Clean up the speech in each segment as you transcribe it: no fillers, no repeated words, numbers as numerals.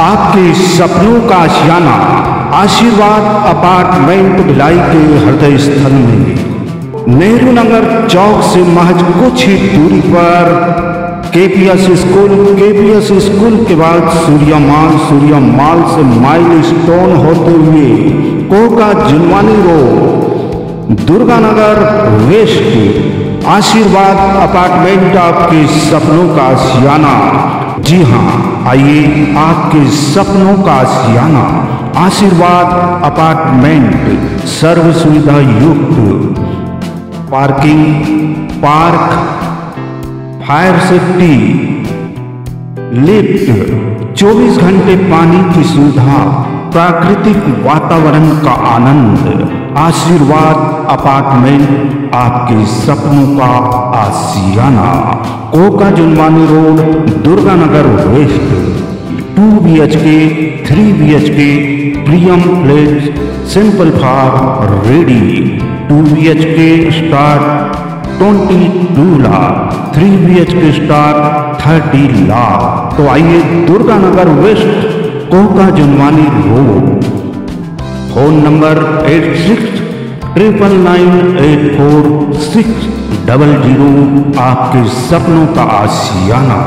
आपके सपनों का आशियाना आशीर्वाद अपार्टमेंट भिलाई के हृदय स्थल में नेहरू नगर चौक से महज कुछ ही दूरी पर केपीएस स्कूल के बाद सूर्या माल से माइल स्टोन होते हुए Koka Junwani road Durganagar west Ashirwad apartment आपके सपनों का आशियाना। जी हाँ, आइए आपके सपनों का आशियाना आशीर्वाद अपार्टमेंट सर्व सुविधा युक्त parking, park, fire safety, lift, 24 घंटे पानी की सुविधा, प्राकृतिक वातावरण का आनंद। आशीर्वाद अपार्टमेंट आपके सपनों का आशियाना। Koka Junwani road Durganagar west 2 BHK 3 BHK premium flat simple for ready 2 BHK start 22 lakh 3 BHK start 30 lakh. तो आइए Durganagar west Koka Junwani road. Phone number 8699984600। आपके सपनों का आशियाना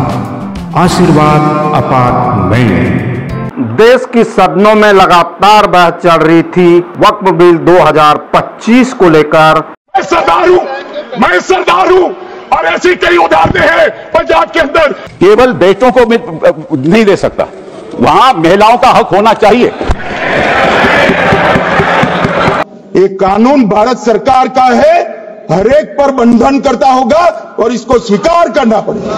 आशीर्वाद अपार्टमेंट। देश की सदनों में लगातार बहस चल रही थी वक्फ बिल 2025 को लेकर। मैं सरदार हूं और ऐसी कई उदाहरणें हैं पंजाब के अंदर। केवल बेटों को नहीं दे सकता, वहां महिलाओं का हक होना चाहिए। एक कानून भारत सरकार का है, हर एक पर बंधन करता होगा और इसको स्वीकार करना पड़ेगा।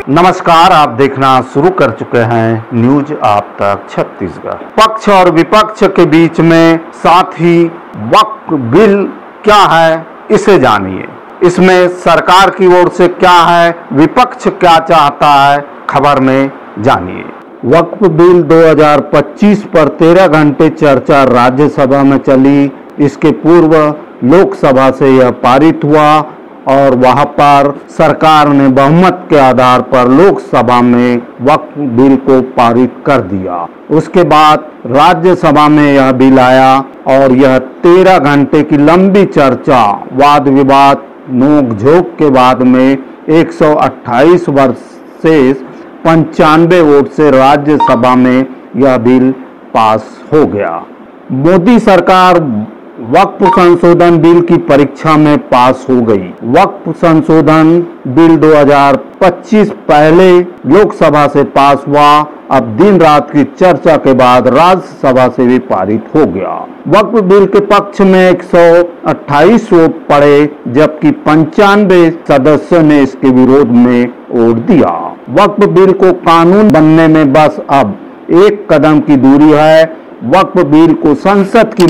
नमस्कार, आप देखना शुरू कर चुके हैं न्यूज आप तक छत्तीसगढ़। पक्ष और विपक्ष के बीच में, साथ ही वक्फ बिल क्या है इसे जानिए। इसमें सरकार की ओर से क्या है, विपक्ष क्या चाहता है, खबर में जानिए। वक्फ बिल 2025 पर 13 घंटे चर्चा राज्यसभा में चली। इसके पूर्व लोकसभा से यह पारित हुआ और वहां पर सरकार ने बहुमत के आधार पर लोकसभा में वक्फ बिल को पारित कर दिया। उसके बाद राज्यसभा में यह बिल आया और यह 13 घंटे की लंबी चर्चा, वाद विवाद, नोक झोंक के बाद में 128 वर्सेस 95 वोट से राज्यसभा में यह बिल पास हो गया। मोदी सरकार वक्फ संशोधन बिल की परीक्षा में पास हो गई। वक्फ संशोधन बिल 2025 पहले लोकसभा से पास हुआ, अब दिन रात की चर्चा के बाद राज्यसभा से भी पारित हो गया। वक्फ बिल के पक्ष में 128 वोट पड़े, जबकि 95 सदस्यों ने इसके विरोध में वोट दिया। वक्फ बिल को कानून बनने में बस अब एक कदम की दूरी है। वक्फ बिल को संसद की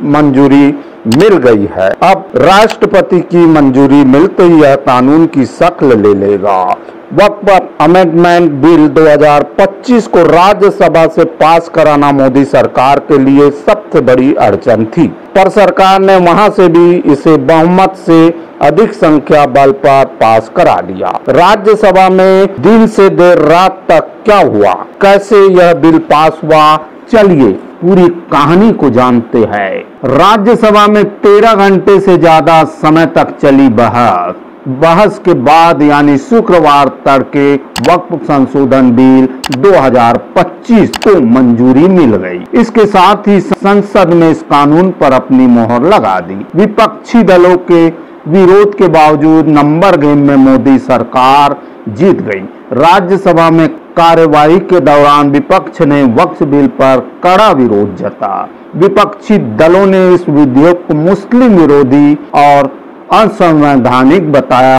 मंजूरी मिल गई है। अब राष्ट्रपति की मंजूरी मिलते ही यह कानून की शक्ल ले लेगा। वक्फ अमेंडमेंट बिल 2025 को राज्यसभा से पास कराना मोदी सरकार के लिए सबसे बड़ी अड़चन थी, पर सरकार ने वहां से भी इसे बहुमत से अधिक संख्या बल पर पास करा दिया। राज्यसभा में दिन से देर रात तक क्या हुआ, कैसे यह बिल पास हुआ, चलिए पूरी कहानी को जानते हैं। राज्यसभा में 13 घंटे से ज्यादा समय तक चली बहस के बाद यानी शुक्रवार तड़के वक्फ संशोधन बिल 2025 को मंजूरी मिल गई। इसके साथ ही संसद में इस कानून पर अपनी मोहर लगा दी। विपक्षी दलों के विरोध के बावजूद नंबर गेम में मोदी सरकार जीत गई। राज्यसभा में कार्यवाही के दौरान विपक्ष ने वक्फ बिल पर कड़ा विरोध जताया। विपक्षी दलों ने इस विधेयक को मुस्लिम विरोधी और असंवैधानिक बताया।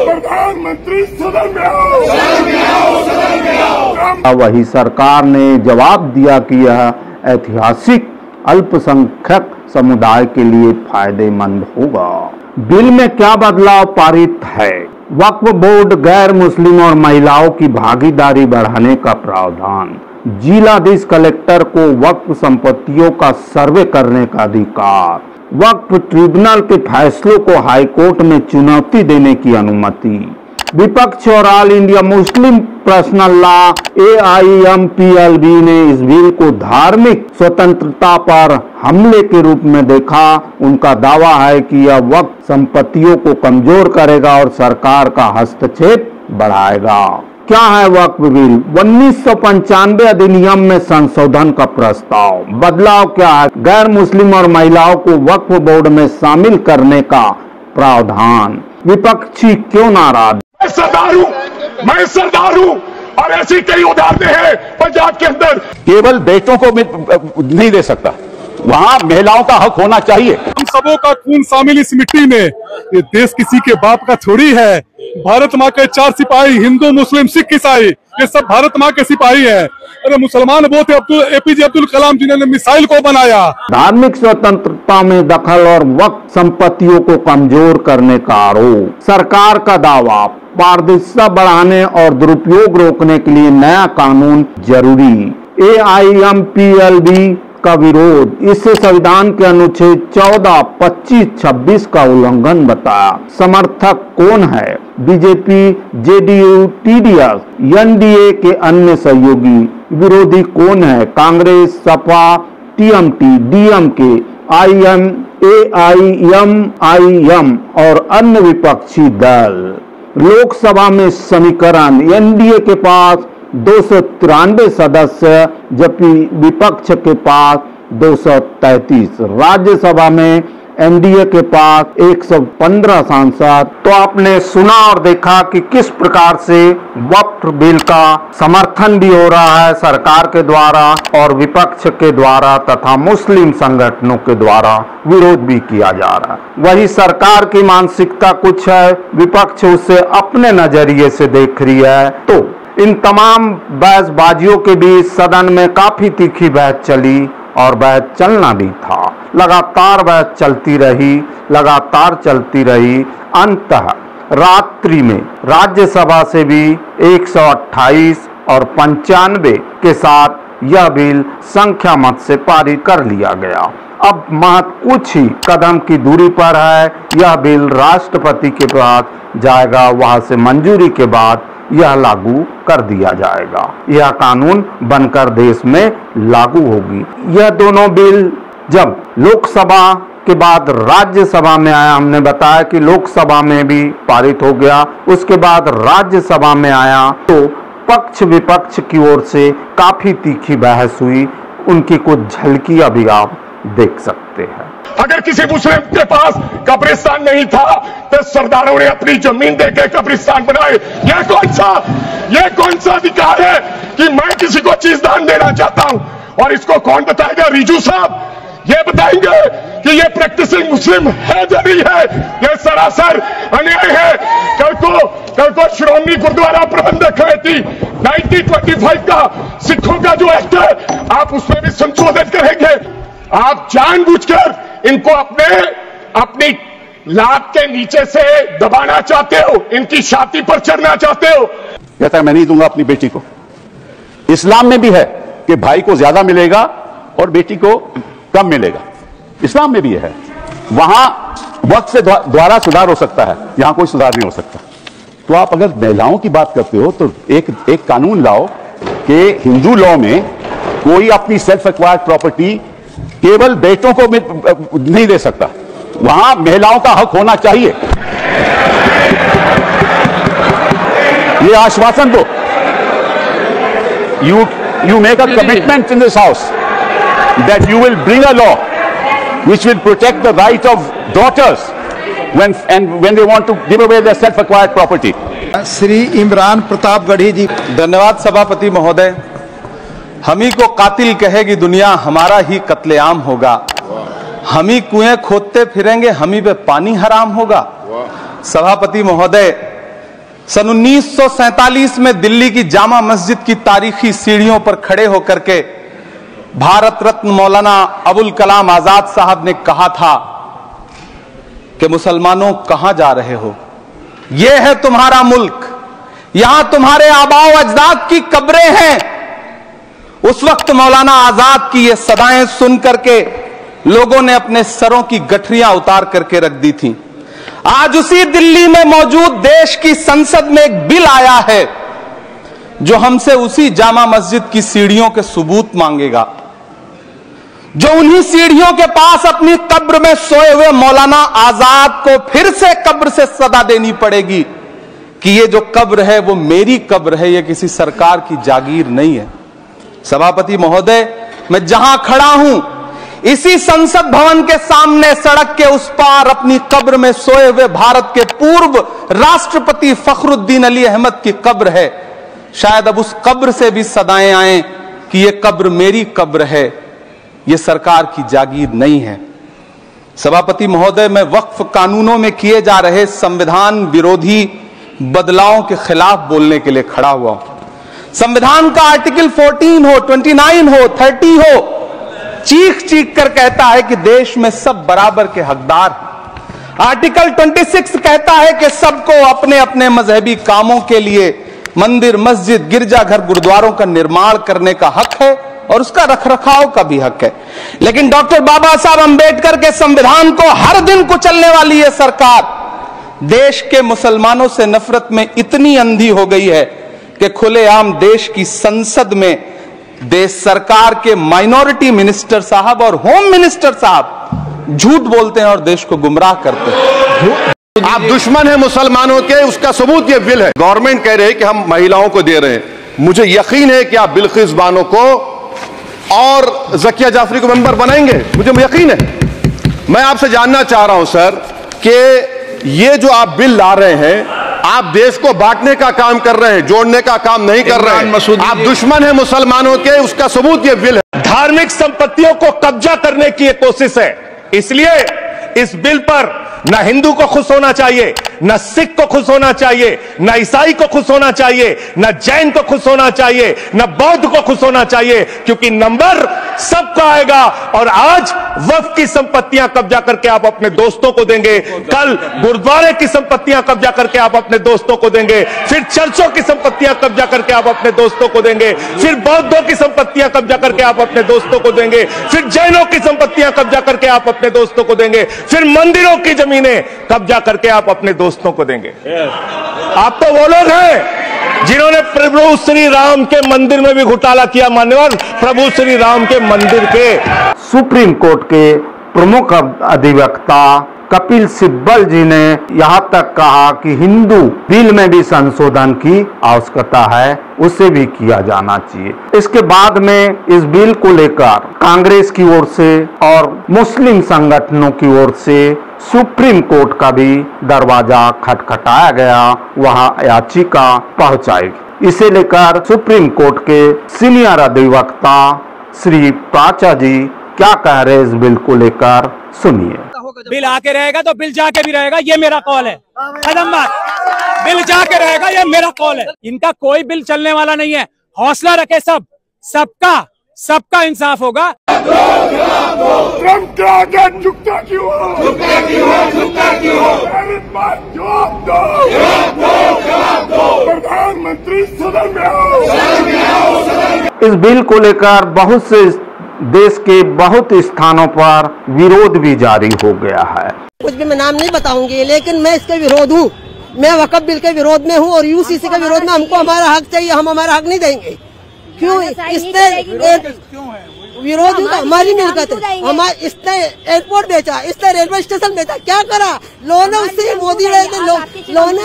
प्रधानमंत्री सदन में वही सरकार ने जवाब दिया कि यह ऐतिहासिक अल्पसंख्यक समुदाय के लिए फायदेमंद होगा। बिल में क्या बदलाव पारित है? वक्फ बोर्ड, गैर मुस्लिम और महिलाओं की भागीदारी बढ़ाने का प्रावधान। जिलाधीश कलेक्टर को वक्फ संपत्तियों का सर्वे करने का अधिकार, वक्फ ट्रिब्यूनल के फैसलों को हाईकोर्ट में चुनौती देने की अनुमति। विपक्ष और all India Muslim personal law AIMPLB ने इस बिल को धार्मिक स्वतंत्रता पर हमले के रूप में देखा। उनका दावा है कि यह वक्फ संपत्तियों को कमजोर करेगा और सरकार का हस्तक्षेप बढ़ाएगा। क्या है वक्फ बिल? 1995 अधिनियम में संशोधन का प्रस्ताव। बदलाव क्या है? गैर मुस्लिम और महिलाओं को वक्फ बोर्ड में शामिल करने का प्रावधान। विपक्षी क्यों नाराज? मैं सरदार हूं और ऐसी कई उदाहरणें हैं पंजाब के अंदर। केवल बेटों को नहीं दे सकता, वहां महिलाओं का हक होना चाहिए। हम सबों का खून शामिल इस मिट्टी में। ये देश किसी के बाप का थोड़ी है। भारत माँ के 4 सिपाही, हिंदू मुस्लिम सिख ईसाई, ये सब भारत माँ के सिपाही हैं। अरे मुसलमान वो थे APJ अब्दुल कलाम जिन्होंने मिसाइल को बनाया। धार्मिक स्वतंत्रता में दखल और वक्फ संपत्तियों को कमजोर करने का आरोप। सरकार का दावा, पारदर्शिता बढ़ाने और दुरुपयोग रोकने के लिए नया कानून जरूरी। AIMPLB का विरोध, इससे संविधान के अनुच्छेद 14, 25, 26 का उल्लंघन बताया। समर्थक कौन है? BJP, JDU, TDS, NDA के अन्य सहयोगी। विरोधी कौन है? Congress, Sapa, TMT, DMK, AIM और अन्य विपक्षी दल। लोकसभा में समीकरण, NDA के पास 293 सदस्य जबकि विपक्ष के पास 233। राज्यसभा में NDA के पास 115 सांसद। तो आपने सुना और देखा कि किस प्रकार से वक्फ बिल का समर्थन भी हो रहा है सरकार के द्वारा और विपक्ष के द्वारा तथा मुस्लिम संगठनों के द्वारा विरोध भी किया जा रहा है। वही सरकार की मानसिकता कुछ है, विपक्ष उसे अपने नजरिए से देख रही है। तो इन तमाम बहसबाजियों के बीच सदन में काफी तीखी बहस चली और बहस चलना भी था। लगातार बहस चलती रही। अंततः रात्रि में राज्यसभा से भी 128 और 95 के साथ यह बिल संख्या मत से पारित कर लिया गया। अब महज कुछ ही कदम की दूरी पर है। यह बिल राष्ट्रपति के पास जाएगा, वहां से मंजूरी के बाद यह लागू कर दिया जाएगा। यह कानून बनकर देश में लागू होगी। यह दोनों बिल जब लोकसभा के बाद राज्यसभा में आया, हमने बताया कि लोकसभा में भी पारित हो गया, उसके बाद राज्यसभा में आया तो पक्ष विपक्ष की ओर से काफी तीखी बहस हुई। उनकी कुछ झलकियां भी आप देख सकते हैं। अगर किसी मुस्लिम के पास कब्रिस्तान नहीं था तो सरदारों ने अपनी जमीन देके कब्रिस्तान बनाए। यह कौन सा अधिकार है कि मैं किसी को चीज दान देना चाहता हूं? और इसको कौन बताएगा? रिजू साहब ये बताएंगे कि ये प्रैक्टिसिंग मुस्लिम है या नहीं है? यह सरासर अन्याय है। कल को श्रोमणी गुरुद्वारा प्रबंधक कमेटी 1925 का सिखों का जो एक्ट है, आप उसमें भी संशोधन करेंगे। आप जानबूझकर इनको अपनी लात के नीचे से दबाना चाहते हो, इनकी छाती पर चढ़ना चाहते हो। कहता है मैं नहीं दूंगा अपनी बेटी को। इस्लाम में भी है कि भाई को ज्यादा मिलेगा और बेटी को कम मिलेगा। इस्लाम में भी है। वहां वक्त से द्वारा सुधार हो सकता है, यहां कोई सुधार नहीं हो सकता। तो आप अगर महिलाओं की बात करते हो तो एक कानून लाओ कि हिंदू लॉ में कोई अपनी सेल्फ एक्वायर्ड प्रॉपर्टी केवल बेटों को नहीं दे सकता, वहां महिलाओं का हक होना चाहिए। ये आश्वासन दो। You make a commitment in this house that you will bring a law which will protect the right of daughters when they want to give away their self-acquired property. Shri Imran Pratapgarhi जी। धन्यवाद सभापति महोदय। हम ही को कातिल कहेगी दुनिया, हमारा ही कत्लेआम होगा। हम ही कुएं खोदते फिरेंगे, हम ही पे पानी हराम होगा। सभापति महोदय, सन 1947 में दिल्ली की जामा मस्जिद की तारीखी सीढ़ियों पर खड़े होकर के भारत रत्न मौलाना अबुल कलाम आजाद साहब ने कहा था कि मुसलमानों कहां जा रहे हो? यह है तुम्हारा मुल्क, यहां तुम्हारे आबाओ अजदाद की कब्रें हैं, उस वक्त मौलाना आजाद की ये सदाएं सुन करके लोगों ने अपने सरों की गठरियां उतार करके रख दी थी। आज उसी दिल्ली में मौजूद देश की संसद में एक बिल आया है जो हमसे उसी जामा मस्जिद की सीढ़ियों के सबूत मांगेगा, जो उन्हीं सीढ़ियों के पास अपनी कब्र में सोए हुए मौलाना आजाद को फिर से कब्र से सदा देनी पड़ेगी कि ये जो कब्र है वो मेरी कब्र है, ये किसी सरकार की जागीर नहीं है। सभापति महोदय, मैं जहां खड़ा हूं इसी संसद भवन के सामने सड़क के उस पार अपनी कब्र में सोए हुए भारत के पूर्व राष्ट्रपति फखरुद्दीन अली अहमद की कब्र है। शायद अब उस कब्र से भी सदाएं आए कि यह कब्र मेरी कब्र है, यह सरकार की जागीर नहीं है। सभापति महोदय, मैं वक्फ कानूनों में किए जा रहे संविधान विरोधी बदलावों के खिलाफ बोलने के लिए खड़ा हुआ हूं। संविधान का आर्टिकल 14 हो, 29 हो, 30 हो, चीख चीख कर कहता है कि देश में सब बराबर के हकदार हैं। आर्टिकल 26 कहता है कि सबको अपने अपने मजहबी कामों के लिए मंदिर, मस्जिद, गिरजाघर, गुरुद्वारों का निर्माण करने का हक है और उसका रखरखाव का भी हक है। लेकिन डॉक्टर बाबा साहब अंबेडकर के संविधान को हर दिन कुचलने वाली यह सरकार देश के मुसलमानों से नफरत में इतनी अंधी हो गई है कि खुलेआम देश की संसद में देश सरकार के माइनॉरिटी मिनिस्टर साहब और होम मिनिस्टर साहब झूठ बोलते हैं और देश को गुमराह करते हैं। आप दुश्मन हैं मुसलमानों के, उसका सबूत ये बिल है। गवर्नमेंट कह रही है कि हम महिलाओं को दे रहे हैं। मुझे यकीन है कि आप बिल्किस बानो को और ज़किया जाफरी को मेंबर बनाएंगे, मुझे यकीन है। मैं आपसे जानना चाह रहा हूं सर कि ये जो आप बिल ला रहे हैं, आप देश को बांटने का काम कर रहे हैं, जोड़ने का काम नहीं कर रहे हैं। आप दुश्मन हैं मुसलमानों के, उसका सबूत ये बिल है। धार्मिक संपत्तियों को कब्जा करने की एक कोशिश है। इसलिए इस बिल पर न हिंदू को खुश होना चाहिए, न सिख को खुश होना चाहिए, न ईसाई को खुश होना चाहिए, न जैन को खुश होना चाहिए, न बौद्ध को खुश होना चाहिए, क्योंकि नंबर सबका आएगा। और आज वक्फ की संपत्तियां कब्जा करके आप अपने दोस्तों को देंगे, कल गुरुद्वारे की संपत्तियां कब्जा करके आप अपने दोस्तों को देंगे, फिर चर्चों की संपत्तियां कब्जा करके आप अपने दोस्तों को देंगे, फिर बौद्धों की संपत्तियां कब्जा करके आप अपने दोस्तों को देंगे, फिर जैनों की संपत्तियां कब्जा करके आप अपने दोस्तों को देंगे, फिर मंदिरों की जमीनें कब्जा करके आप अपने दोस्तों को देंगे। आप तो वो लोग हैं जिन्होंने प्रभु श्री राम के मंदिर में भी घोटाला किया। मान्यवर, प्रभु श्री राम के मंदिर के सुप्रीम कोर्ट के प्रमुख अधिवक्ता कपिल सिब्बल जी ने यहां तक कहा कि हिंदू बिल में भी संशोधन की आवश्यकता है, उसे भी किया जाना चाहिए। इसके बाद में इस बिल को लेकर कांग्रेस की ओर से और मुस्लिम संगठनों की ओर से सुप्रीम कोर्ट का भी दरवाजा खटखटाया गया, वहां याचिका पहुंचाई। इसे लेकर सुप्रीम कोर्ट के सीनियर अधिवक्ता श्री प्राचा जी क्या कह रहे इस बिल को लेकर, सुनिए। बिल आके रहेगा तो बिल जाके भी रहेगा, ये मेरा कॉल है। कदम बात, बिल जाके रहेगा, ये मेरा कॉल है। इनका कोई बिल चलने वाला नहीं है। हौसला रखे सब, सबका इंसाफ होगा। ट्रम्प के आगे झुकता क्यों हो? मेरी बात जवाब दो। प्रधानमंत्री सदन में आओ। इस बिल को लेकर बहुत से देश के बहुत स्थानों पर विरोध भी जारी हो गया है। कुछ भी मैं नाम नहीं बताऊंगी, लेकिन मैं इसके विरोध हूँ। मैं वक्फ बिल के विरोध में हूँ और यूसीसी के विरोध में। हमको हमारा हक चाहिए, हम हमारा हक नहीं देंगे। क्यों? इसने विरोध तो हमारी मिलकत है। हमारे इसने एयरपोर्ट बेचा, इसने रेलवे स्टेशन बेचा, क्या करा? लोन उससे मोदी लोन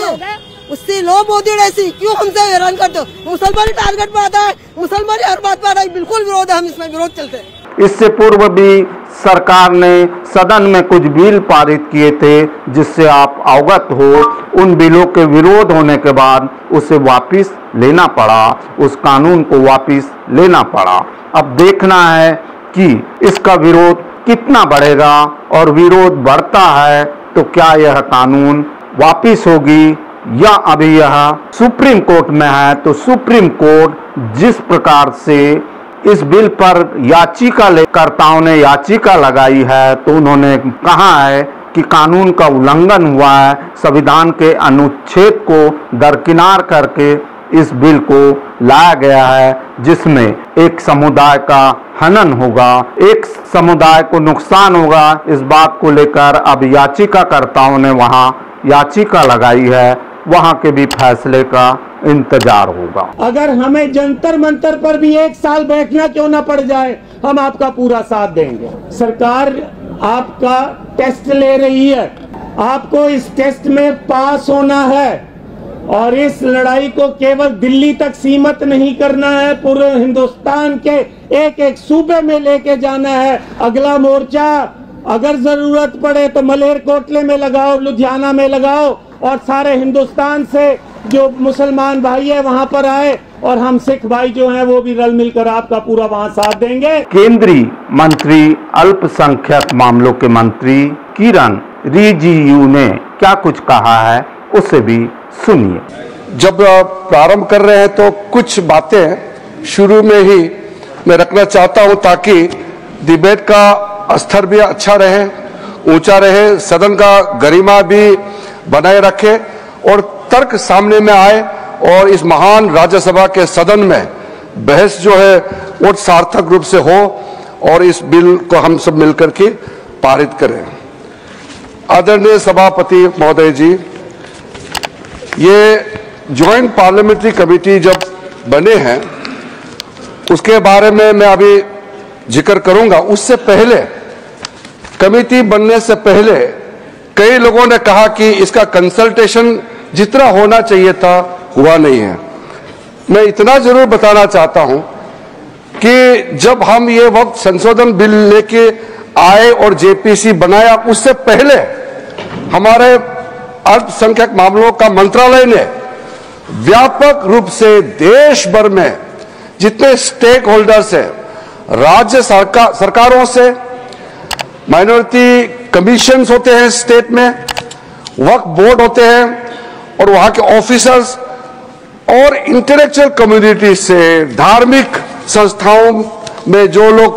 उससे लो मोदी ऐसी क्यों हमसे हैरान करते हो? मुसलमान टारगेट पर आता है, मुसलमान हर बात पर आता है। बिल्कुल विरोध है, हम इसमें विरोध चलते हैं। इससे पूर्व भी सरकार ने सदन में कुछ बिल पारित किए थे, जिससे आप अवगत हो। उन बिलों के विरोध होने के बाद उसे वापस लेना पड़ा, उस कानून को वापस लेना पड़ा। अब देखना है कि इसका विरोध कितना बढ़ेगा, और विरोध बढ़ता है तो क्या यह कानून वापस होगी या अभी यह सुप्रीम कोर्ट में है। तो सुप्रीम कोर्ट जिस प्रकार से इस बिल पर याचिकाकर्ताओं ने याचिका लगाई है, तो उन्होंने कहा है कि कानून का उल्लंघन हुआ है। संविधान के अनुच्छेद को दरकिनार करके इस बिल को लाया गया है जिसमें एक समुदाय का हनन होगा, एक समुदाय को नुकसान होगा। इस बात को लेकर अब याचिकाकर्ताओं ने वहां याचिका लगाई है, वहां के भी फैसले का इंतजार होगा। अगर हमें जंतर मंतर पर भी 1 साल बैठना क्यों ना पड़ जाए, हम आपका पूरा साथ देंगे। सरकार आपका टेस्ट ले रही है, आपको इस टेस्ट में पास होना है और इस लड़ाई को केवल दिल्ली तक सीमित नहीं करना है, पूरे हिंदुस्तान के एक एक सूबे में लेके जाना है। अगला मोर्चा अगर जरूरत पड़े तो मलेरकोटले में लगाओ, लुधियाना में लगाओ और सारे हिंदुस्तान से जो मुसलमान भाई है वहां पर आए और हम सिख भाई जो हैं वो भी रल मिलकर आपका पूरा वहां साथ देंगे। केंद्रीय मंत्री अल्पसंख्यक मामलों के मंत्री किरण रिजिजू ने क्या कुछ कहा है, उसे भी सुनिए। जब प्रारंभ कर रहे हैं तो कुछ बातें शुरू में ही मैं रखना चाहता हूं ताकि डिबेट का स्तर भी अच्छा रहे, ऊंचा रहे, सदन का गरिमा भी बनाए रखे और तर्क सामने में आए और इस महान राज्यसभा के सदन में बहस जो है वो सार्थक रूप से हो और इस बिल को हम सब मिलकर के पारित करें। आदरणीय सभापति महोदय जी, ये ज्वाइंट पार्लियामेंट्री कमेटी जब बने हैं उसके बारे में मैं अभी जिक्र करूंगा। उससे पहले कमेटी बनने से पहले कई लोगों ने कहा कि इसका कंसल्टेशन जितना होना चाहिए था हुआ नहीं है। मैं इतना जरूर बताना चाहता हूं कि जब हम ये वक्त संशोधन बिल लेके आए और जेपीसी बनाया, उससे पहले हमारे अल्पसंख्यक मामलों का मंत्रालय ने व्यापक रूप से देश भर में जितने स्टेक होल्डर्स हैं, राज्य सरकारों से, माइनॉरिटी कमीशंस होते हैं स्टेट में, वक्फ बोर्ड होते हैं और वहां के ऑफिसर्स और इंटेलेक्चुअल कम्युनिटी से, धार्मिक संस्थाओं में जो लोग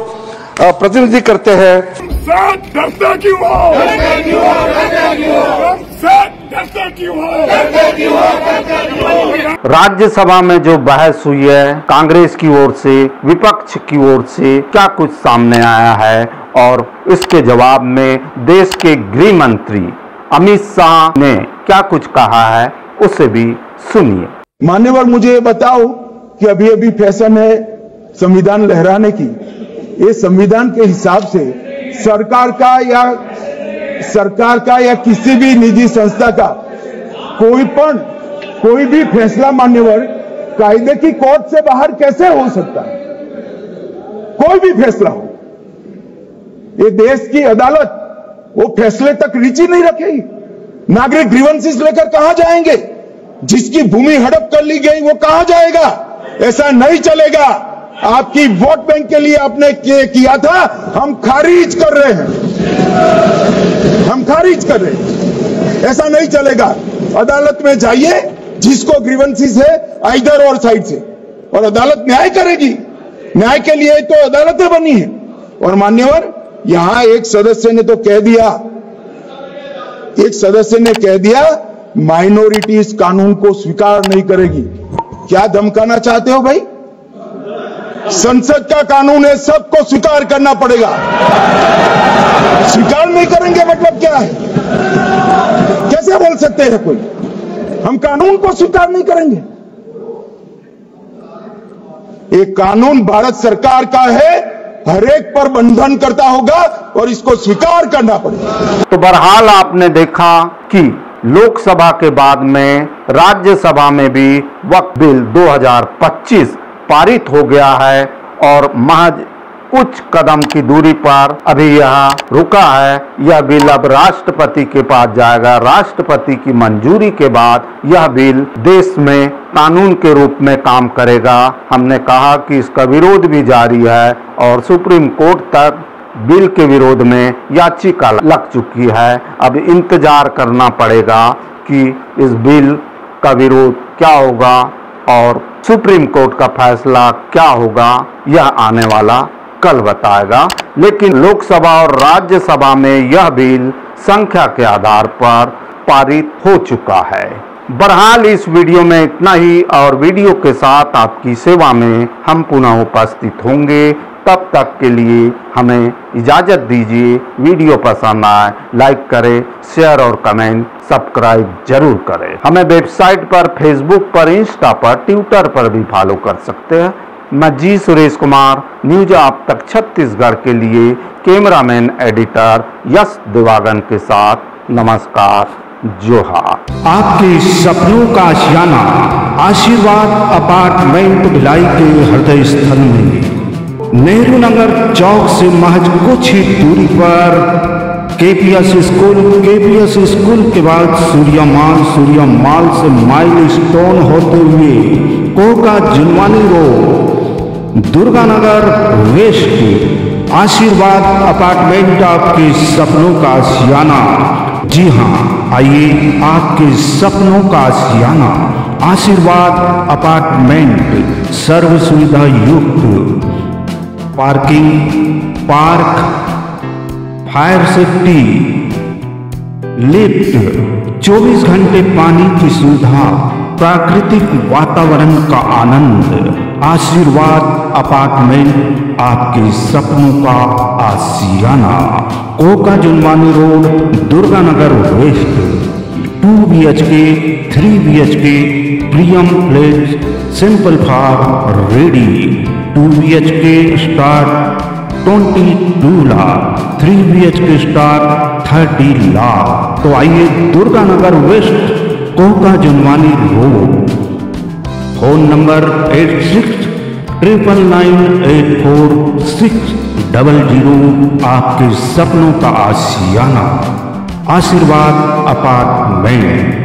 प्रतिनिधि करते हैं। डरते क्यों हो? राज्यसभा में जो बहस हुई है कांग्रेस की ओर से, विपक्ष की ओर से क्या कुछ सामने आया है और इसके जवाब में देश के गृह मंत्री अमित शाह ने क्या कुछ कहा है, उसे भी सुनिए। मान्यवर, मुझे ये बताओ कि अभी अभी फैशन है संविधान लहराने की, ये संविधान के हिसाब से सरकार का या किसी भी निजी संस्था का कोई भी फैसला मान्यवर कायदे की कोर्ट से बाहर कैसे हो सकता है? कोई भी फैसला हो, ये देश की अदालत वो फैसले तक रुचि नहीं रखेगी। नागरिक ग्रीवेंसेस लेकर कहां जाएंगे? जिसकी भूमि हड़प कर ली गई वो कहां जाएगा? ऐसा नहीं चलेगा। आपकी वोट बैंक के लिए आपने किया था, हम खारिज कर रहे हैं, ऐसा नहीं चलेगा। अदालत में जाइए, जिसको ग्रीवेंसेस है आइदर और साइड से, और अदालत न्याय करेगी। न्याय के लिए तो अदालतें बनी है। और मान्यवर, यहां एक सदस्य ने कह दिया माइनॉरिटी इस कानून को स्वीकार नहीं करेगी। क्या धमकाना चाहते हो भाई? संसद का कानून है, सबको स्वीकार करना पड़ेगा। स्वीकार नहीं करेंगे मतलब क्या है? कैसे बोल सकते हैं कोई? हम कानून को स्वीकार नहीं करेंगे। एक कानून भारत सरकार का है, हर एक पर बंधन करता होगा और इसको स्वीकार करना पड़ेगा। तो बहरहाल आपने देखा कि लोकसभा के बाद में राज्यसभा में भी वक्फ बिल 2025 पारित हो गया है और महज कुछ कदम की दूरी पर अभी यह रुका है। यह बिल अब राष्ट्रपति के पास जाएगा। राष्ट्रपति की मंजूरी के बाद यह बिल देश में कानून के रूप में काम करेगा। हमने कहा कि इसका विरोध भी जारी है और सुप्रीम कोर्ट तक बिल के विरोध में याचिका लग चुकी है। अब इंतजार करना पड़ेगा कि इस बिल का विरोध क्या होगा और सुप्रीम कोर्ट का फैसला क्या होगा, यह आने वाला कल बताएगा। लेकिन लोकसभा और राज्यसभा में यह बिल संख्या के आधार पर पारित हो चुका है। बहरहाल इस वीडियो में इतना ही, और वीडियो के साथ आपकी सेवा में हम पुनः उपस्थित होंगे। तब तक के लिए हमें इजाज़त दीजिए। वीडियो पसंद आए लाइक करें, शेयर और कमेंट सब्सक्राइब जरूर करें। हमें वेबसाइट पर, फेसबुक पर, इंस्टा पर, ट्विटर पर भी फॉलो कर सकते हैं। मैं जी सुरेश कुमार, न्यूज आप तक छत्तीसगढ़ के लिए कैमरामैन एडिटर यश दिवागन के साथ नमस्कार, जोहार। आपके सपनों का आशियाना आशीर्वाद अपार्टमेंट भिलाई के हृदय स्थल में नेहरू नगर चौक से महज कुछ ही दूरी पर केपीएस स्कूल के बाद सूर्या माल से माइल स्टोन होते हुए Coca Jinvani road, Durganagar west, Ashirwad apartment आपके सपनों का आशियाना। जी हाँ, आइए आपके सपनों का आशियाना आशीर्वाद अपार्टमेंट सर्व सुविधा युक्त, parking, park, fire safety, lift, 24 घंटे पानी की सुविधा, प्राकृतिक वातावरण का आनंद। आशीर्वाद अपार्टमेंट आपके सपनों का आशियाना, Koka Junwani road, Durganagar west. 2 BHK, 3 BHK, premium flat, simple for ready. 2 BHK start 22 lakh, 3 BHK start 30 lakh. तो आइए Durganagar west, Koka Junwani road. Phone number 8699984600। आपके सपनों का आशियाना आशीर्वाद अपार्टमेंट।